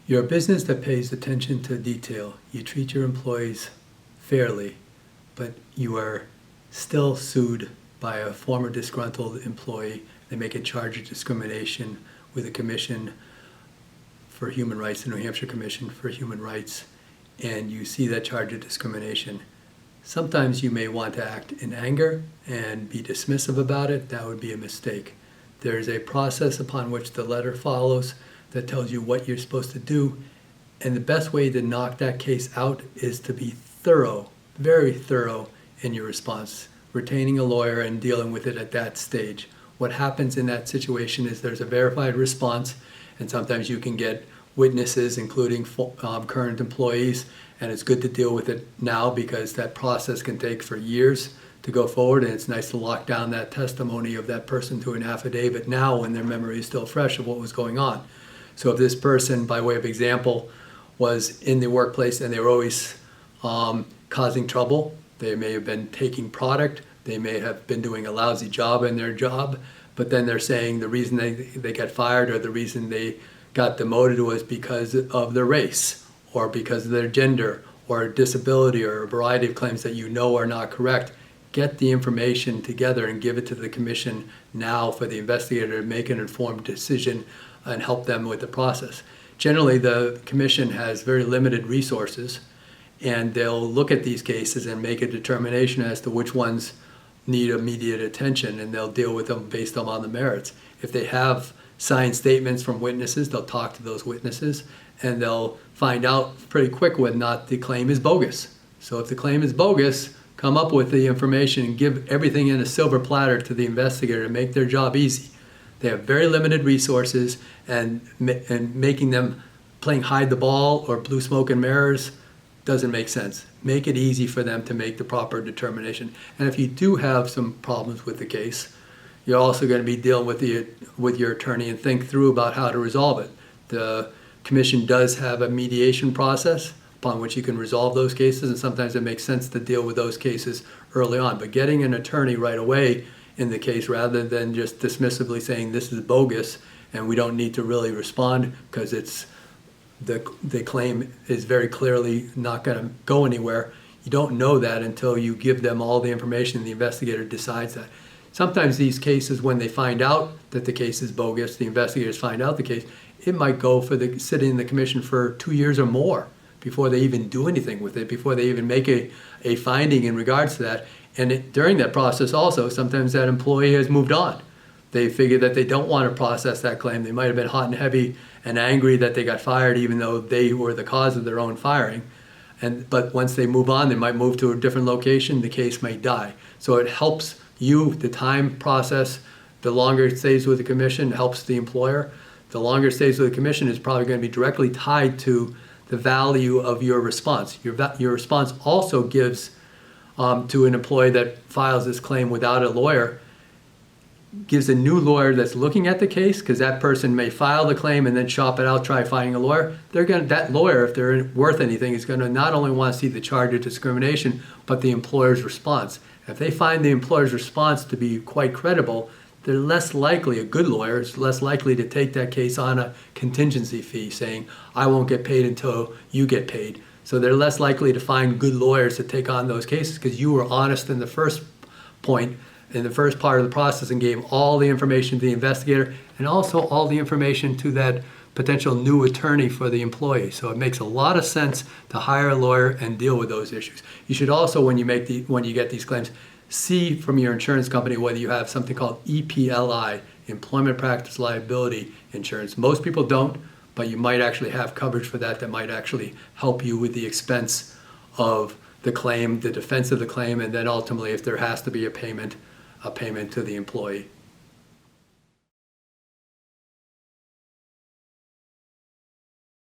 You're a business that pays attention to detail. You treat your employees fairly, but you are still sued by a former disgruntled employee. They make a charge of discrimination with the Commission for Human Rights, the New Hampshire Commission for Human Rights, and you see that charge of discrimination. Sometimes you may want to act in anger and be dismissive about it. That would be a mistake. There's a process upon which the letter follows that tells you what you're supposed to do, and the best way to knock that case out is to be thorough, very thorough in your response, retaining a lawyer and dealing with it at that stage. What happens in that situation is there's a verified response, and sometimes you can get witnesses, including current employees, and it's good to deal with it now because that process can take for years to go forward, and it's nice to lock down that testimony of that person to an affidavit now when their memory is still fresh of what was going on. So if this person, by way of example, was in the workplace and they were always causing trouble, they may have been taking product, they may have been doing a lousy job in their job, but then they're saying the reason they got fired or the reason they got demoted was because of their race or because of their gender or disability or a variety of claims that you know are not correct. Get the information together and give it to the Commission now for the investigator to make an informed decision and help them with the process. Generally, the Commission has very limited resources, and they'll look at these cases and make a determination as to which ones need immediate attention, and they'll deal with them based on the merits. If they have signed statements from witnesses, they'll talk to those witnesses, and they'll find out pretty quick whether or not the claim is bogus. So if the claim is bogus, come up with the information and give everything in a silver platter to the investigator to make their job easy. They have very limited resources, and making them playing hide the ball or blue smoke and mirrors doesn't make sense. Make it easy for them to make the proper determination. And if you do have some problems with the case, you're also going to be dealing with your attorney and think through about how to resolve it. The Commission does have a mediation process upon which you can resolve those cases, and sometimes it makes sense to deal with those cases early on. But getting an attorney right away in the case rather than just dismissively saying this is bogus and we don't need to really respond because it's the claim is very clearly not going to go anywhere. You don't know that until you give them all the information and the investigator decides that. Sometimes these cases, when they find out that the case is bogus, the investigators find out the case, it might go for the sitting in the Commission for 2 years or more before they even do anything with it, before they even make a finding in regards to that. And during that process also, sometimes that employee has moved on. They figure that they don't want to process that claim. They might have been hot and heavy and angry that they got fired even though they were the cause of their own firing. But once they move on, they might move to a different location, the case may die. So it helps you, the time process, the longer it stays with the Commission helps the employer. The longer it stays with the Commission is probably going to be directly tied to the value of your response. Your response also gives to an employee that files this claim without a lawyer, gives a new lawyer that's looking at the case, because that person may file the claim and then shop it out, try finding a lawyer. That lawyer, if they're worth anything, is going to not only want to see the charge of discrimination, but the employer's response. If they find the employer's response to be quite credible, they're less likely, a good lawyer is less likely to take that case on a contingency fee, saying, I won't get paid until you get paid. So they're less likely to find good lawyers to take on those cases because you were honest in the first point, in the first part of the process, and gave all the information to the investigator and also all the information to that potential new attorney for the employee. So it makes a lot of sense to hire a lawyer and deal with those issues. You should also, when you get these claims, see from your insurance company whether you have something called EPLI, Employment Practice Liability Insurance. Most people don't, but you might actually have coverage for that might actually help you with the expense of the claim, the defense of the claim, and then ultimately if there has to be a payment to the employee.